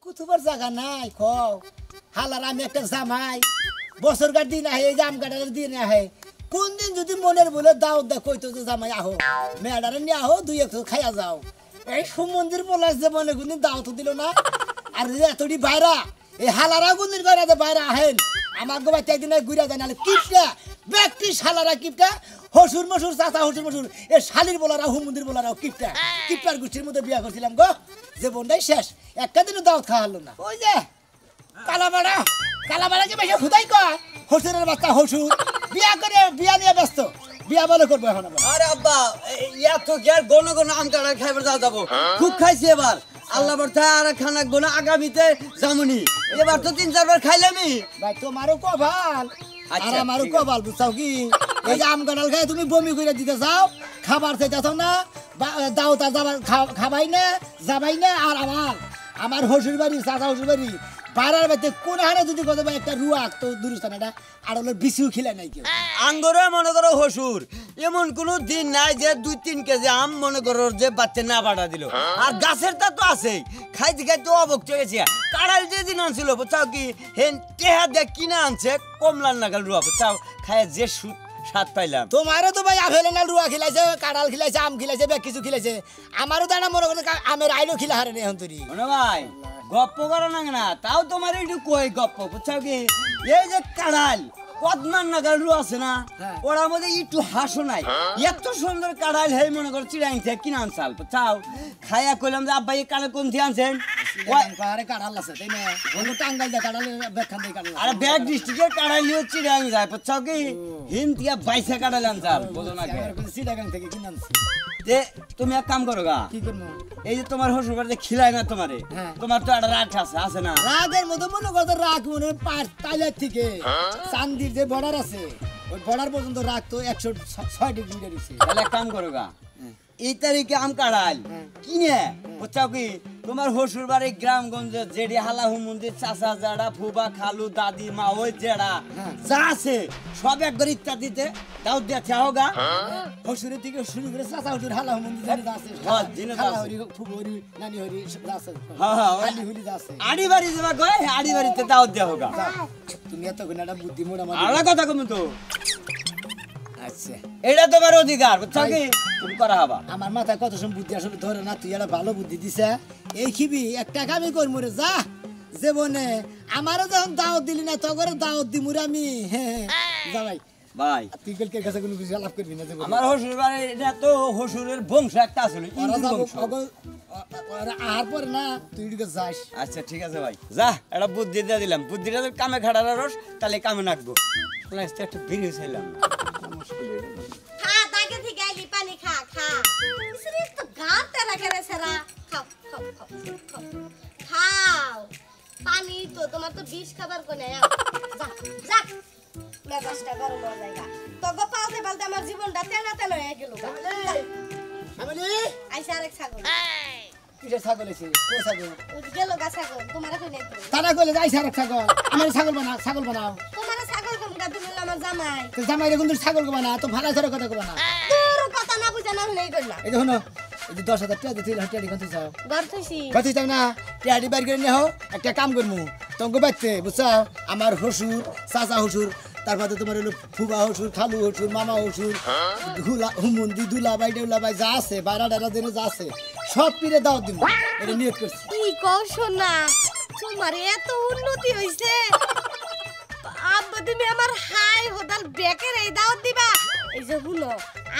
কুতুবার জায়গা নাই খাও হালার আমি একটা জামাই বছর কার দিন আহে জাম কাটার দিন আহে কোন দিন যদি মনের বলে দাও দা কইতো যে জামাই আহো মেয়েটারে নিয়ে আহো দুই একটু খাইয়া যাও এই সুমন্দির বলাস যে মনে কোনদিন দাও তো দিল না আর এতটি বাইরা এই হালারা কোনদিন করে বাইরা আহেন আমার গোবা একদিন ঘুরে যায় নাহলে কিপটা ব্যক্তি শালারা কিপটা হসুর মসুর চাচা হসুর মসুর এ শালির বলারা হুমন্দির বলারাও কিপটা কিপটার গোষ্ঠীর মধ্যে বিয়া করছিলাম গো যে বোনটাই শেষ একটা দিনও দাওয়াত খাওয়া হলো না ওই যে কালাবাড়াকে বেশি হুদাই কয় হসুরের বাচ্চা হসুর বিয়া করে বিয়া নিয়ে ব্যস্ত বিয়া বলে করবো এখন আরে আব্বা এত কি আর গণ গণ আম কাটা খাইবার যাবো খুব খাইছি এবার আল্লাহ বর্তা আর খানাকবো না আগামীতে জামুনি এবার তো 3-4 বার খাইলামই ভাই তোমারও কপাল আর আমারও কপাল বুঝছাও কি এই যে আম কাঁঠাল খাই তুমি বমি করে দিতে চাও খাবার চাইতেছ না দাও তা যাবার খাবাই না যাবাই না আর আমার হসুর বাড়ি চাচা হসুর বাড়ি পাড়ার বাড়িতে কোন হারে যদি কত একটা রুয়া তো দুরুস্থান এটা আর হলো বিছিও খিলে নাই কেউ আঙ্গরে মনে করো হসুর এমন কোনো দিন নাই যে 2-3 কেজি আম মনে করো যে বাচ্চা না বাড়া দিল আর গাছের তা তো আছেই খাইতে খাইতে অবক চলে গেছে কাড়াল যে দিন আনছিল বুঝছাও কি হেন টেহা দিয়ে কিনে আনছে কমলার নাগাল রুয়া বুঝছাও খায় যে স্বাদ পাইলাম তোমারও তো ভাই আপেল না রুয়া খিলাইছে কাঁঠাল খিলাইছে আম খিলাইছে বেশ কিছু খিলাইছে আমারও তো একটা মনে করেন আমের আইলো খিলা হারে নেই এখন তুই ভাই গপ্প করো না তাও তোমার একটু কই গপ্প বুঝছাও কি এই যে কাড়াল পদ্মার নাগাল রু আছে না ওরার মধ্যে একটু হাসো নাই এত সুন্দর কাড়াল হে মনে করো চিড়াইন থেকে কিনে আনছাল বুঝছাও খাইয়া কইলাম যে আব্বা এই কাড়াল কোন থেকে আনছেন কাঁঠাল আছে তাই না বন্ধু টাঙ্গাইল দেয় কাঁঠাল ব্যাখ্যান দিয়ে কাঁঠাল আরে ব্যাগ ডিস্ট্রিক্টের কাড়াল নিয়ে চিড়াইন যায় বুঝছাও কি হিন দিয়া বাইসা কাড়াল আনছাল বুঝো না সিটাগাং থেকে কিনে আনছি তুমি এক কাম করো গা কি করবো এই যে তোমার হসুর বাড়িতে খিলাই না তোমারে তোমার তো একটা রাগ আছে না রাগের মতো মনে করতো রাগ মনে তাইলার থেকে চান্দির যে বর্ডার আছে ওই বর্ডার পর্যন্ত রাগ তো 106 ডিগ্রি দিছে তাহলে এক কাম করো গা এই তারিখে আম কাড়াল কিনে বুঝছাও কি তোমার হসুর বাড়ি গ্রামগঞ্জে যেডি হালা হুমন্দির চাচা জাড়া ফুবা খালু দাদি মা ওই জেড়া যা আছে সব একবার ইত্যাদিতে দাও দিয়া থাও গা হসুরের থেকে শুরু করে চাচা হুজুর হালা হুমন্দি জানি আছে হ্যাঁ দিনে হালা হরি ফুবরি নানি হরি আছে হ্যাঁ আলি হুলি আছে আড়ি বাড়ি যাবা গয় আড়ি বাড়িতে দাও দেয়া হোগা তুমি এত গুণাটা বুদ্ধি মোড়া আলা কথা কম তো আচ্ছা এটা তোমার অধিকার বুঝছো কি তুমি করা হবা আমার মাথায় কত সব বুদ্ধি আসলে ধরে না তুই একটা ভালো বুদ্ধি দিছে এই খিবি একটা কামই কর মরে যা জীবনে আমারও যখন দাওয়াত দিলি না তখন দাওয়াত দি মুরে আমি যা ভাই ভাই তুই কালকে কাছে কোনো কিছু লাভ করবি না আমার হসুর বাড়ি এটা তো হসুরের বংশ একটা আসলে আর পরে না তুই এদিকে যাস আচ্ছা ঠিক আছে ভাই যা একটা বুদ্ধি দিয়ে দিলাম বুদ্ধিটা কামে খাড়ার রস তাহলে কামে নাকবো একটা বিড়ি চাইলাম খা তাকে থেকে আইলি পানি খা খা ইসরে তো গান তেরা করে সেরা খাও খাও খাও খাও পানি তো তোমার তো বিষ খাবার কোনে যা যা মেজাজটা গরম হয়ে জায়গা তোকে পাওতে পালতে আমার জীবনটা তেনা তেনা হয়ে গেল আমলি আইসা আরেক ছাগল কিসের ছাগল আছে কো ছাগল ওই গেল গা ছাগল তোমার কই নাই তো তারা কইলে যাই আরেক ছাগল আমার ছাগল বানাও তোমার ছাগল কম গা দিল আমার জামাই তো জামাই রে কিন্তু ছাগল বানা তো ভালো ধরে কথা কবা না তোর কথা না বুঝা না হলেই কইলা এই দেখো না এই যে 10,000 টাকা দিতে হাটিয়ারি কোন যাও ঘর থইছি কতি চাও না টিয়ারি বাইর করে নিও একটা কাম করমু তোমাকে বাইতে বুঝছো আমার হসুর চাচা হসুর তারপরে তোমার হলো ফুবা হসুর খালু হসুর মামা হসুর হুমন্দি দুলা বাই ডেউলা বাই যা আছে বাইরা ডারা দিনে যা আছে সব পিরে দাও দিব এটা নিয়ত করছি কি কও শোনা তোমার এত উন্নতি হইছে আব্বা তুমি আমার হাই হোদাল বেকের এই দাওয়াত দিবা এই যে হুনো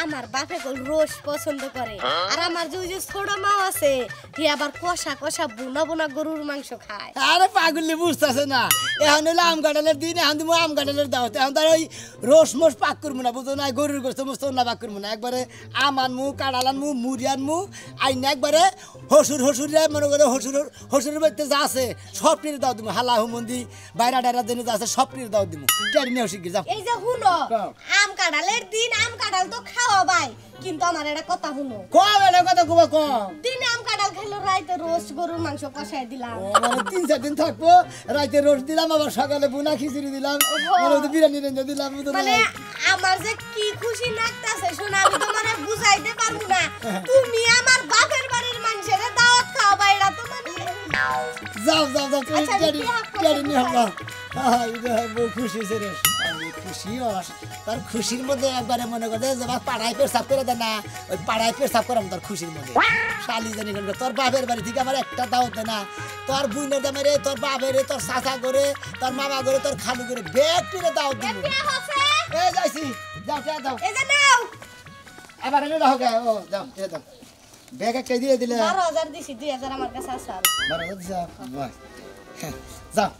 আমার বাপে কল রোজ পছন্দ করে আর আমার যে ওই যে ছোট মা আছে হে আবার কষা কষা বুনা বুনা গরুর মাংস খায় আরে পাগলি বুঝতাছে না এখন হলো আম কাঁঠালের দিন এখন তুমি আম কাঁঠালের দাওয়াত এখন তার ওই রস মোস পাক করবো না বুঝো না গরুর গোস্ত মোস্ত না পাক করবো না একবারে আম আনমু কাঁঠাল আনমু মুড়ি আনমু আইন একবারে হসুর মনে করে হসুরের বাড়িতে যা আছে সব টির দাও দিব হালা হুমন্দি বাইরা ডাইরা দিনে যা আছে সব টির দাও দিব টিয়ারি নিয়ে শিখে যাও এই যে হুনো আম কাঁঠালের দিন আম কাঁঠাল তো খাওয়া ভাই কিন্তু আমার একটা কথা হুনো কম এটা কথা কবা কম দিন আম কাঁঠাল খাইলো রাইতে রোস্ট গরুর মাংস কষাই দিলাম মানে 3-4 দিন থাকবো রাইতে রোজ দিলাম আবার সকালে বুনা খিচুড়ি দিলাম মানে বিরিয়ানি রেঞ্জ দিলাম মানে আমার যে কি খুশি লাগতাছে শোনা আমি তোমারে বুঝাইতে পারবো না তুমি আমার বাপের বাড়ির মানুষের দাওয়াত খাওয়াবা এটা তো মানে যাও যাও যাও তুমি আচ্ছা, আমি টেডি বিয়া করবো টেডি নিয়ে কোথায়? হলো বউ খুশি হয়েছে রে আমি খুশি হস তার খুশির মধ্যে একবারে মনে করে যে বা পাড়ায় পেশাব করে দেয় না ওই পাড়ায় পেশাব করাম তোর খুশির মধ্যে শালি জানি কোন তোর বাপের বাড়ি থেকে আমার একটা দাওয়াত দেয় না তোর বুনের দামে রে তোর বাপের রে তোর চাচা করে তোর মামা করে তোর খালু করে ব্যাগ টিরে দাওয়াত দিব বিয়া হচ্ছে এই যাইছি যাও কে দাও এই যে নাও এবার এনে রাখো গে ও দাও এ দাও ব্যাগ একটা দিয়ে দিলে 12,000 দিছি 2,000 আমার কাছে আছে আর। যাও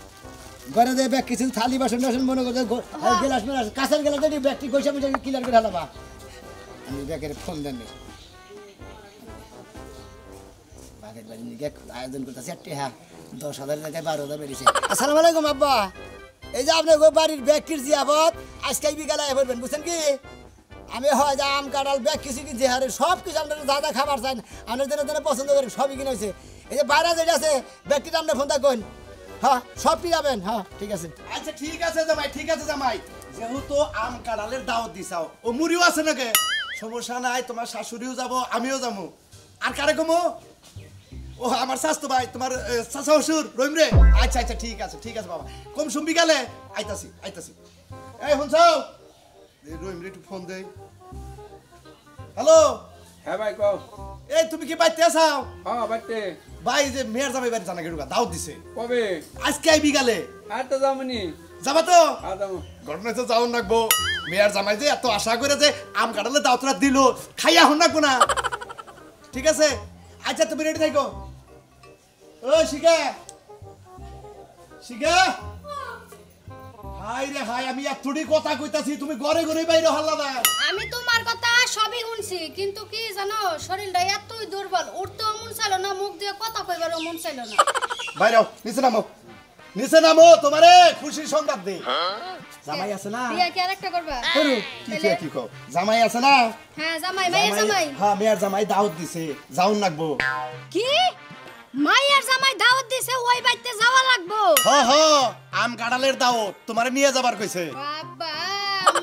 ঘরে যে ব্যাগ কিছু থালি বাসন টাসন মনে করছে গেলাস মেলাস কাঁচের গেলাস দিয়ে ব্যাগটি গৈসা মিশে ক্লিয়ার করে হালাবা আমি ব্যাগের ফোন দেন বাগের বাড়ি নিয়ে আয়োজন করতেছি একটি হ্যাঁ 10,000 জায়গায় 12,000 বেরিয়েছে আসসালামু আলাইকুম আব্বা এই যে আপনার বাড়ির ব্যাগ কিনছি আবার আজকে বিকালে বলবেন বুঝছেন কি আমি হয় যে আম কাঁঠাল ব্যাগ কিছু কিনছি হারে সব কিছু আপনার যা যা খাবার চান আপনার জন্য পছন্দ করেন সবই কিনে হয়েছে এই যে বাইরে যেটা আছে ব্যাগটির আপনার ফোন থাকুন হ্যাঁ সবটি যাবেন হ্যাঁ ঠিক আছে আচ্ছা ঠিক আছে জামাই ঠিক আছে জামাই যেহেতু আম কাঁঠালের দাওয়াত দিছাও ও মুড়িও আছে নাকি সমস্যা নাই তোমার শাশুড়িও যাব আমিও যাবো আর কারে কমো ও আমার স্বাস্থ্য ভাই তোমার চাচা শ্বশুর রহিম রে আচ্ছা আচ্ছা ঠিক আছে বাবা কম শুনবি গেলে আইতাছি এই শুনছাও রহিম রে একটু ফোন দে হ্যালো হ্যাঁ ভাই কও এই তুমি কি বাইতে আসাও হ্যাঁ বাইতে ভাই যে মেয়ের জামাই বাড়ি জানা গেরুগা দাওয়াত দিছে কবে আজকে আই বিকালে আর তো যামনি যাবা তো আর যাবো ঘটনা তো যাওয়ার লাগবো মেয়ের জামাই যে এত আশা করে যে আম কাটালে দাওতরা দিল খাইয়া হন লাগবো না ঠিক আছে আচ্ছা তুমি রেডি থাকো ও শিখা হাই রে হাই আমি এতটি কথা কইতাছি তুমি ঘরে ঘরে বাইরে হল্লা না আমি তোমার কথা সবই শুনছি কিন্তু কি জানো শরীরটা এতই দুর্বল উঠতেও মন চাইলো না মুখ দিয়ে কথা কইবারও মন চাইলো না বাইরে নিচে নামো তোমারে খুশির সংবাদ দে জামাই আছে না বিয়া কি আরেকটা করবা করু কি কও জামাই আছে না হ্যাঁ জামাই মায়ের জামাই হ্যাঁ মেয়ের জামাই দাওয়াত দিছে যাওন লাগবো কি মায়ের জামাই দাওয়াত দিছে ওই বাইতে যাওয়া লাগবো হ আম কাঁঠালের দাওয়াত তোমারে নিয়ে যাবার কইছে বাবা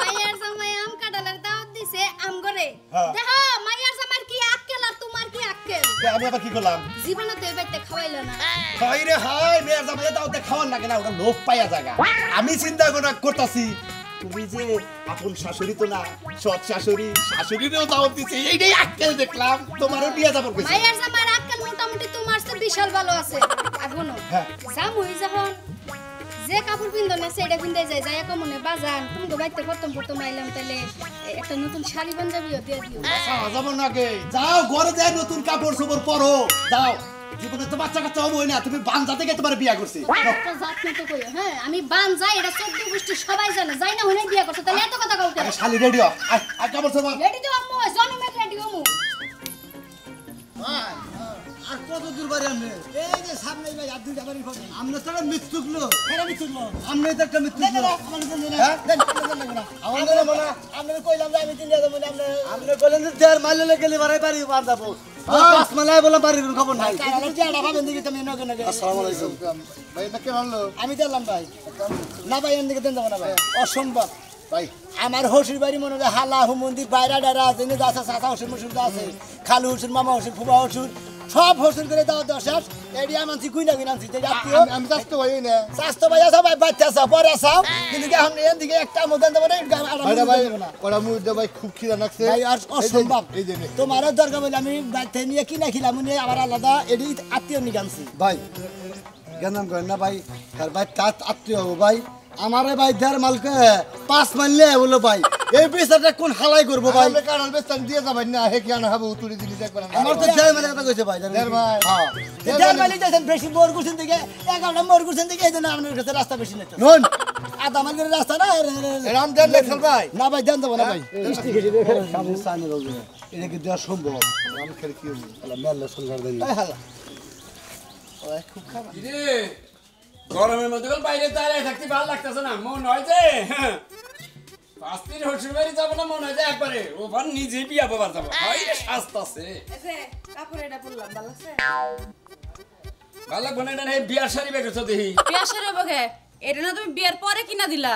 মায়ের জামাই আম কাঁঠালের দাওয়াত দিছে আম করে হ্যাঁ। দেখো মায়ের জামাইর কি আক্কেল আর তোমার কি আক্কেল আমি আবার কি করলাম জীবনে তো এই বাইতে খাওয়াইলো না হাই রে হাই মেয়ের জামাই দাওয়াতে খাওয়ার লাগে না ওটা লোভ পাইয়া জায়গা আমি চিন্তা করতাছি তুমি যে আপন শাশুড়ি তো না সৎ শাশুড়িরও দাওয়াত দিছে এইটাই আক্কেল দেখলাম তোমারও নিয়ে যাবার কইছে মায়ের জামাইর আক্কেল মোটামুটি তোমার চেয়ে বিশাল ভালো আছে এখনো হ্যাঁ। জামুই যখন যে কাপড় পিন্দো না সেটা পিন্দে যায় কমনে বাজান তুমি তো বাইতে প্রথম আইলাম তাহলে একটা নতুন শাড়ি পাঞ্জাবিও দিয়ে দিও যাবো নাকি যাও ঘরে যাই নতুন কাপড় চোপড় পরো যাও জীবনে তো বাচ্চা কাচ্চা হবো না তুমি বান জাতে তোমার বিয়া করছি একটা জাত মতো কইও হ্যাঁ আমি বান যাই এটা 14 গোষ্ঠী সবাই জানে যাই না হনে বিয়া করছে তাহলে এত কথা কাউকে আরে শালি রেডি হ আর কাপড় চোপড় রেডি তো আম্মু জন্মের রেডি হমু ভাই আর কত দূর বাড়ি আপনি এই যে সামনে ভাই আর দুইটা বাড়ি পাবেন আপনি তো মৃত্যুকলো কেন মৃত্যুকলো আপনি তো একটা মৃত্যুকলো হ্যাঁ দেন আমাদের বলা আপনি কইলাম যে আমি দিন যাব না আপনি বলেন যে দেড় মাইলে গেলে বাড়ি বাড়ি বার যাব পাঁচ মাইলে বলে বাড়ির খবর নাই কারণ যে আড়া পাবেন দিকে তুমি নগে নগে আসসালামু আলাইকুম ভাই না কেমন হলো আমি দিলাম ভাই না ভাই এর দিকে দেন যাব না ভাই অসম্ভব ভাই আমার হসুর বাড়ি মনে হয় হালা হুমন্দির বাইরা ডারা আছে আছে চাচা হসুর মুসুর আছে খালু হসুর মামা হসুর ফুবা হসুর সব হসুর করে দাও দশাস এরিয়া মানছি কুইনা কিনাছি যে আত্মীয় আমি স্বাস্থ্য ভাই না স্বাস্থ্য ভাই আছে ভাই বাচ্চা আছে পরে আসাও কিন্তু এখন এর দিকে একটা মদন দেব না ভাই ওরা মুদ ভাই খুব খিদা লাগছে ভাই আর অসম্ভব তোমারও দরকার বলে আমি বাইতে নিয়ে কিনা খিলাম নিয়ে আবার আলাদা এডি আত্মীয় নিয়ে আনছি ভাই জ্ঞান করেন না ভাই তার ভাই তার আত্মীয় হবো ভাই আমারে ভাই দেড় মালকে 5 মাইলে বলো ভাই এই বিচারটা কোন হালাই করবো ভাই কারণ বেস্তান দিয়ে যাবেন না হে কি আনা হবে উতুরি দিলি দেখবেন আমার তো দেড় মাইলে কথা কইছে ভাই দেড় মাইল হ্যাঁ দেড় মাইল যাইছেন বেশি মোর গুছেন থেকে 11 নম্বর গুছেন থেকে এইজন্য আপনার কাছে রাস্তা বেশি নেই নন আদা মাইলের রাস্তা না রাম দেন লেখল ভাই না ভাই দেন দেবো না ভাই সামনে সামনে রোজ এটা কি দেওয়া সম্ভব আমি খেলে কি হইল আল্লাহ মেলে সরকার দেন রে গরমের মধ্যে বাইরে দাঁড়িয়ে থাকতে ভালো লাগতেছে না মন হয় যে পাঁচটির হসুর বাড়ি যাবো না মনে হয় যে একবারে ওভার নিজে বিয়া বাবার যাবো হয় রে শাস্ত আছে কাপড় এটা পরলাম ভালো আছে ভালো লাগবে না এটা নেই বিয়ার শাড়ি বেরোছো দেখি বিয়ার শাড়ি বকে এটা না তুমি বিয়ার পরে কিনা দিলা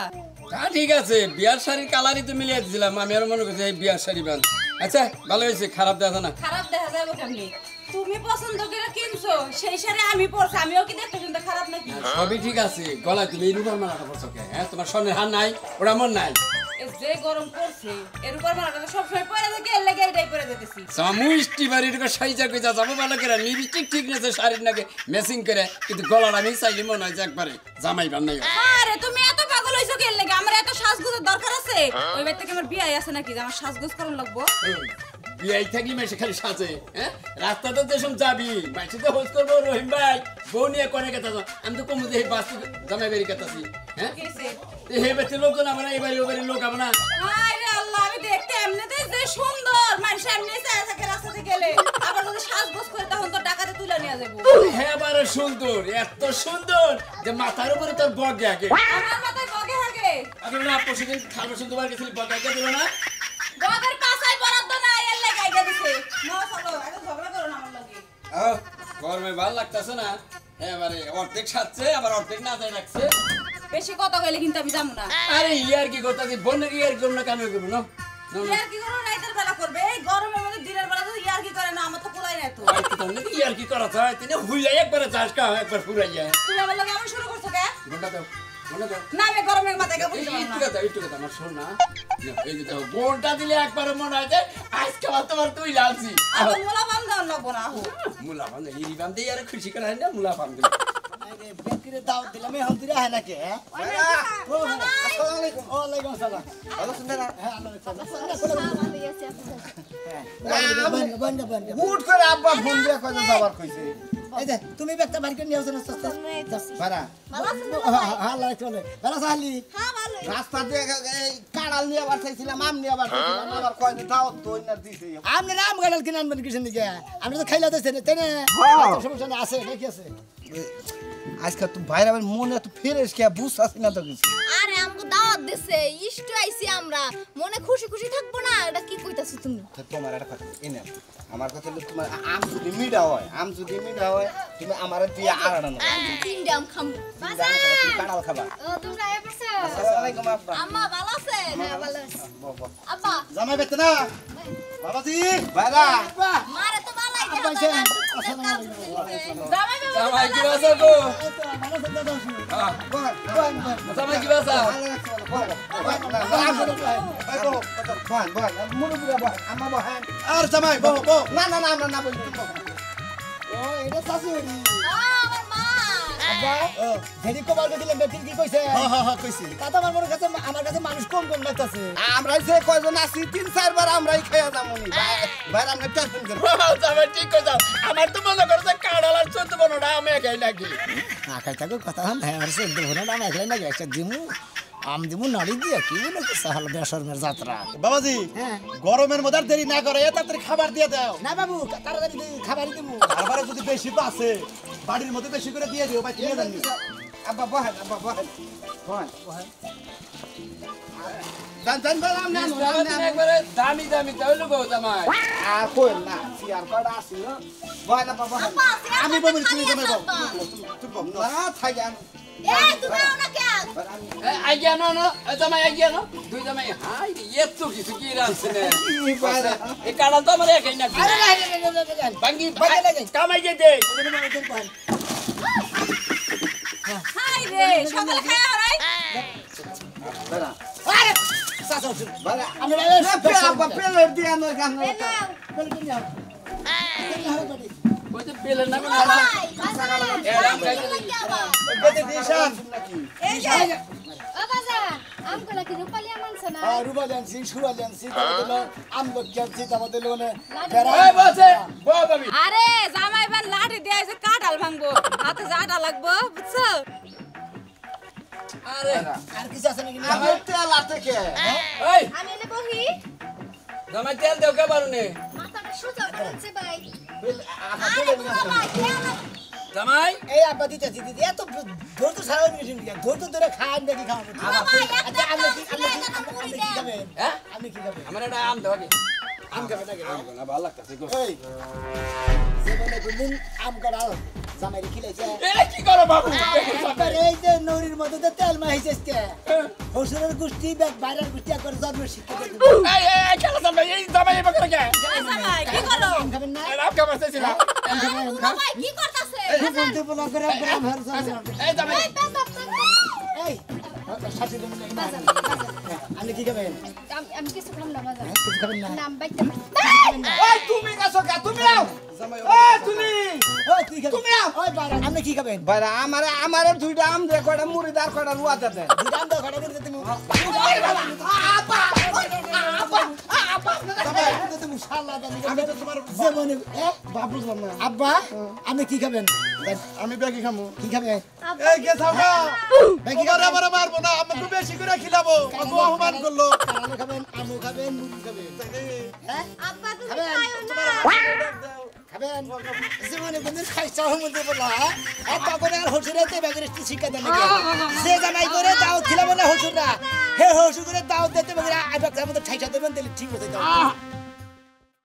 হ্যাঁ ঠিক আছে বিয়ার শাড়ির কালারই তো মিলিয়ে দিয়েছিলাম আমি আর মনে করছি এই বিয়ার শাড়ি বান আচ্ছা ভালো হয়েছে খারাপ দেখা না খারাপ দেখা যাবে কেমনি তুমি পছন্দ করে কিনছো সেই শাড়ি আমি পরছি আমিও কি দেখতে শুনতে খারাপ নাকি সবই ঠিক আছে গলায় তুমি এই রূপার মালাটা পরছো কে হ্যাঁ তোমার স্বর্ণের হার নাই ওটা আমার নাই এই যে গরম পড়ছে এর উপর মালাটা সব সময় পরে থাকে এর লাগি এটাই পরে যেতেছি সামুষ্টি বাড়ির সাইজা কইতা যাবো ভালো করে লিপস্টিক ঠিক নেছে শাড়ির নাকি ম্যাচিং করে কিন্তু গলার আমি চাইলে মনে হয় যে একবারে জামাই বান্নাই আরে তুমি এত পাগল হইছো কি এর লাগি আমার এত সাজগোজের দরকার আছে ওই বাড়ি থেকে আমার বিয়ে আছে নাকি যে আমার সাজগোজ করন লাগবো বিয়াই থাকলে মেশে খালি সাজে হ্যাঁ রাস্তাতে যেসব যাবি মাইসিতে হোজ করবো রহিম ভাই বউ নিয়ে কনে কেতা আমি তো কমু যে বাস্তু জামাই বাড়ি কেতাছি হ্যাঁ হে বেতে লোকজন আমরা এবারে ওবারে লোক আমরা আরে আল্লাহ আমি দেখতে এমনিতেই যে সুন্দর মানুষ এমনি চায় থাকে রাস্তাতে গেলে আবার যদি সাজগোজ করে তখন তো টাকাতে তুলে নিয়ে যাবো হ্যাঁ বারে সুন্দর এত সুন্দর যে মাথার উপরে তোর বগে আগে আমার মাথায় বগে থাকে আগে না পরশুদিন খাবার শুনতে পার গেছিলি বগে আগে দিল না বগের পাছায় বরাদ্দ না এর লাগি আইগা দিছে না চলো এখন ঝগড়া করো না আমার লাগি গরমে ভালো লাগতেছে না এবারে অর্ধেক সাজছে আবার অর্ধেক না যায় রাখছে বেশি কথা কইলে কিন্তু আমি যাবো না আরে ইয়ার কি করতেছি বনের ইয়ার করবো না কেন করবো না ইয়ার কি করো রাইতের বেলা করবে এই গরমের মধ্যে দিনের বেলা তো ইয়ার কি করে না আমার তো পোলাই নাই তো ইয়ার কি করা যায় তিনি হুইলাই একবারে চাষ কা একবার পুরাই যায় তুমি আমার লাগে আমি শুরু করছো কে ঘন্টা দাও ঘন্টা দাও না আমি গরমের মাথায় কাপড় দিলাম না একটু কথা আমার শোন না এই যে দেখো বোনটা দিলে একবারে মনে হয় যে আজকে তোমার তুই লালছি আমার মোলা বাম দাও না বোনা হো মুলা বান এই বান দিয়ে আর খুশি করা হয় না মুলা বান দিল আরে বেকরে দাও দিলাম এই হন্দিরা হয় নাকি হ্যাঁ আসসালামু আলাইকুম ওয়ালাইকুম আসসালাম ভালো শুনতে না হ্যাঁ আল্লাহ হুট করে আব্বা ফোন দিয়ে কই যাবার কইছে এই যে তুমি একটা বাড়ি করে নিয়ে আসো না সস্তা ভাড়া হ্যাঁ আল্লাহ চলে ভালো সালি হ্যাঁ ভালো রাস্তা দিয়ে এই কাড়াল নিয়ে আবার চাইছিলাম আম নিয়ে আবার চাইছিলাম আবার কয় দাওয়াত তো না দিছে আপনি রাম গাড়াল কিনে আনবেন কিসের দিকে আপনি তো খাইলা দিচ্ছেন তাই না সমস্যা নেই আছে নাকি আছে আজকে তো ভাইরা মনে তো ফেরেস কে বুঝছাস না তো কিছু আরে আমগো দাওয়াত দিছে ইষ্ট আইছি আমরা মনে খুশি খুশি থাকবো না এটা কি কইতাছো তুমি তোমার একটা কথা এনে আমার কথা হলো তোমার আম যদি মিঠা হয় তুমি আমার দিয়ে আড়ানো না আমি তিনটা আম খামু তুমি কাড়াল খাবা ও তোমরা আয় পড়ছো আসসালামু আলাইকুম আব্বা আম্মা ভালো আছেন হ্যাঁ ভালো আছি আব্বা জামাই বেতে না বাবাজি ভাইরা মারে তো ভালাই আব্বা গেল জামাই কি বাসা গো জামাই কি বাসা আর জামাই বহ বহ না না না আমরা না বলি ও এটা শাশুড়ি আমার মা আব্বা ধেরি কবার দিলে বেটির কি কইছে হ্যাঁ কইছি তা তো আমার কাছে মানুষ কম কম লাগতাছে আমরা যে কয়জন আছি 3-4 বার আমরাই খেয়ে যামুনি ভাই আমরা টেনশন করি জামাই ঠিক কইছো আমার তো মনে করছে কাড়াল আর চোদ্দ বনটা আমি একাই নাকি আকাই থাকো কথা হ্যাঁ আর সে ধরে না একলাই না একটা দিমু আম দিমু নাড়ি দিয়ে কি বলে কি সাহাল বেশরমের যাত্রা বাবাজি হ্যাঁ গরমের মধ্যে আর দেরি না করে তাড়াতাড়ি খাবার দিয়ে দাও না বাবু তাড়াতাড়ি খাবারই দিমু খাবারে যদি বেশি পাসে বাড়ির মধ্যে বেশি করে দিয়ে দিও ভাই তুমি জানি আব্বা বহেন জান বললাম না একবারে দামি দামি তাহলে গো জামাই আর কই না সিয়ার কড়া আসিল বহেন আব্বা বহেন আমি বলি তুমি জামাই বাবু তুই বল না থাকি আমি এই তুমি আও না কে আইয়া না জামাই আইয়া না দুই জামাই হাই এত কিছু কি রাখছে না এই কাড়াল তো আমার একাই নাকি আরে বাঙ্গি কামাই যে দে হাই রে সকালে খায় আরাই আরে সাসো বাবা আমি আব্বা পেলের দিয়ে আনো গান ওই যে পেলে না কোন বেতে দিশান এই যে ও বাজার আমগুলা কি রূপালি আনছ না রুবালি আনছি সুরালি আনছি তারপরে আম লক্ষ্য আনছি তারপরে এই বসে বাবি আরে জামাই বান লাঠি দিয়ে যে কাটাল ভাঙবো হাতে জাটা লাগবো বুঝছো আরে আর কিছু আছে নাকি আমি তেল আতে কে এই আমি এনে বহি জামাই তেল দেও কে বারুনে মাথাটা সোজা করেছে ভাই আমার আরে বাবা কেন জামাই এই আব্বা দিতেছি দিদি এত ধৈর্য ছাড়াও নিয়েছেন ধৈর্য ধরে খান দেখি খাওয়াবো আচ্ছা আপনি কি খাবেন হ্যাঁ আপনি কি খাবেন আমার একটা আম দাও আগে আম খাবেন নাকি না ভালো লাগতেছে গো এই জীবনে কোনদিন আম কাটাল জামাই খিলাইছে এ কি করো বাবু একবার এই যে নৌরির মধ্যে তেল মাইছে হসুরের গোষ্ঠী বাইরের গোষ্ঠী একবার জন্ম শিক্ষা দেবো এই কেন জামাই এই জামাই এবার করে কে জামাই কি করো আম খাবেন না আম খাবার চাইছিলাম জামাই কি করতাছে বলতে বলা করে গ্রাম হের সামনে এই জামাই এই বাবা এই শাশি তুমি বাজান আপনি কি খাবেন আমি কিছু খাম না বাজান কিছু খাবেন না নাম বাইতে ওই তুমি গেছো কা তুমি আও জামাই ওই তুমি ওই কি খাবেন তুমি আও। ওই বাড়া আপনি কি খাবেন ভাই আমারে দুইটা আম দে কয়টা মুড়িদার কয়টা রুয়া দে দেন দুরাম দাও খাড়া করে তুমি জামাই তুমি শালা জানি আমি তো তোমার যেমন বাপ বুঝলাম না আব্বা আপনি কি খাবেন আমি ব্যাগি খামু কি খাবেন এই কে থাকা ব্যাগি ওরে আমারে মারবো না আমাকে বেশি করে খিলাবো কত অপমান করলো কালো খাবেন আমু খাবেন মুড়ি খাবেন হ্যাঁ আব্বা তুমি খাবেন? খায়ো না খাবেন জীবনে কোনদিন খাইছা মধ্যে বলা আব্বা করে আর হসুরাইতে ব্যাগের শিক্ষা দেন নাকি যে জামাই করে দাওয়াত খিলাবে না হসুররা হে হসুর করে দাওয়াত দিতে ব্যাগের আইবা মধ্যে খাইছা দেবেন তাহলে ঠিক হতে দাও